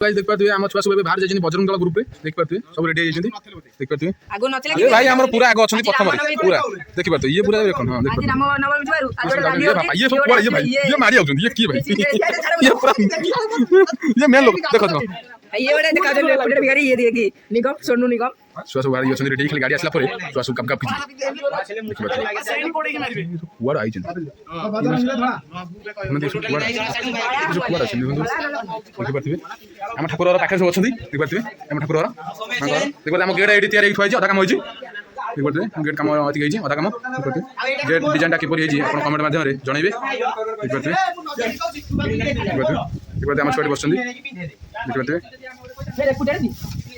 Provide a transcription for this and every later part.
guys देख पाते हम छुआ सब बाहर जाइछन बजरंग दल ग्रुप रे देख पाते सब रेडी जाइछन देख पाते आगो नथले ए भाई हमर पूरा आगो अछन प्रथम पूरा देख पाते ये पूरा देखन हां देख आज राम नवमी जुआरू आज गाड़ी ये सब पूरा ये भाई ये मारी आउछन ये की भाई ये पूरा ये मेन लोग देखो तो ये बड़े देखा दे पुडे बिगाड़ी ये देखी निगम सोनू निगम छुआ सब बाहर जाइछन रेडी खाली गाड़ी आसला परे छुआ सब कप कप देख पाते पूरा आइछन मन देखो पूरा पूरा आछन देखो देख पाते हम ठाकुर पाखे सब अछन देख पाते हम ठाकुर देख पाते हम गेट एडी तैयार होई थुआइछ अधा काम होइछ देख पाते गेट काम अति गइछ अधा काम देख पाते गेट डिजाइन टा किपर होइछ आपण कमेंट माध्यम रे जणाइबे देख पाते हम छुआ बसछन देख पाते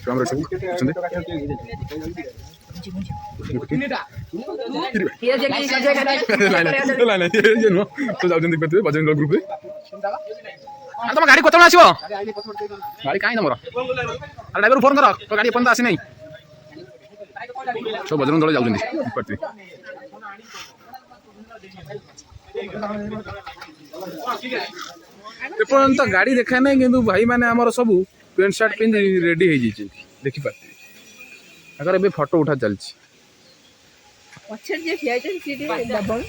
हमरा सब अछन ये जगह सजे का लाइन ये नो तो जाउछन देख पाते बजरंग दल ग्रुप रे आ तुम गाड़ी कोतम आसीबो गाड़ी काई नंबर अरे ड्राइवर फोन करो तो गाड़ी अपन आसी नहीं सब बजरंग दल जाउछन देख पाते एपन तो गाड़ी देखा नहीं किंतु भाई माने हमर सब पेंट शर्ट पिन रेडी हो जाइए देखी पाते अगर ए फोटो उठा चलछि पछर जे खियाइछन सीडी डबल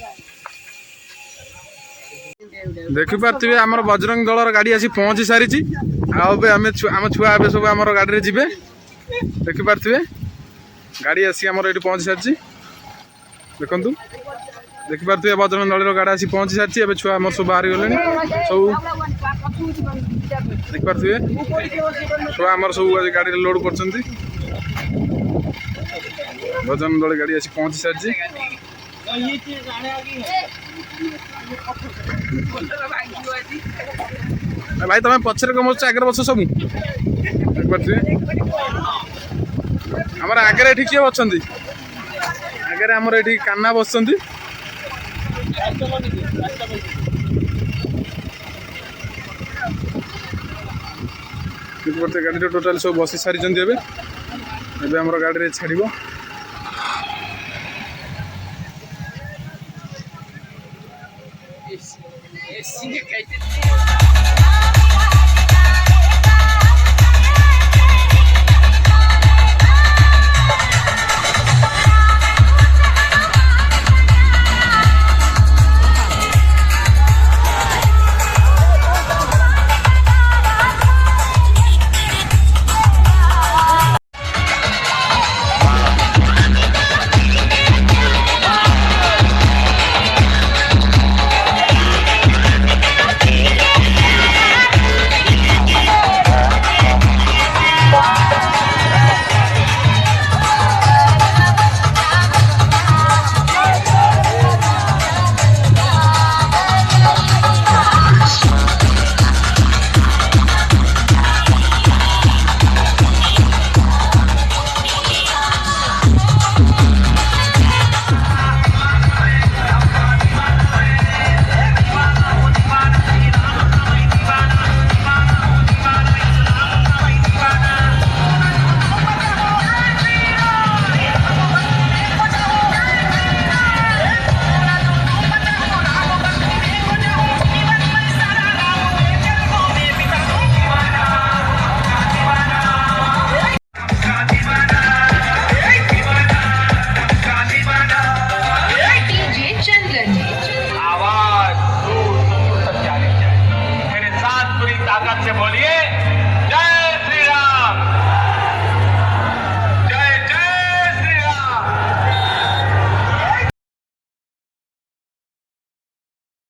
देखि पारथिबे हमर बजरंग दलर गाड़ी आसी पहुंची सारी छी आबे हम छुआ आबे सब हमर गाड़ी रे जिबे देखि पारथिबे गाड़ी आसी हमर एठी पहुंची सारी छी देखंतु देखि पारथिबे बजरंग दलर गाड़ी आसी पहुंची सारी छी एबे छुआ हमर सब बाहर गेलेनी सब देखि पारथिबे छुआ हमर सब गाड़ी रे लोड करछंती बजरंग दल गाड़ी आसी पहुंची सारी छी भाई तुम पचर कम आगे बस सब आमर आगे किए अच्छा आगे आमर ये कान्ना बस गाड़ी टोटाल सब बसी सारी गाड़ी छाड़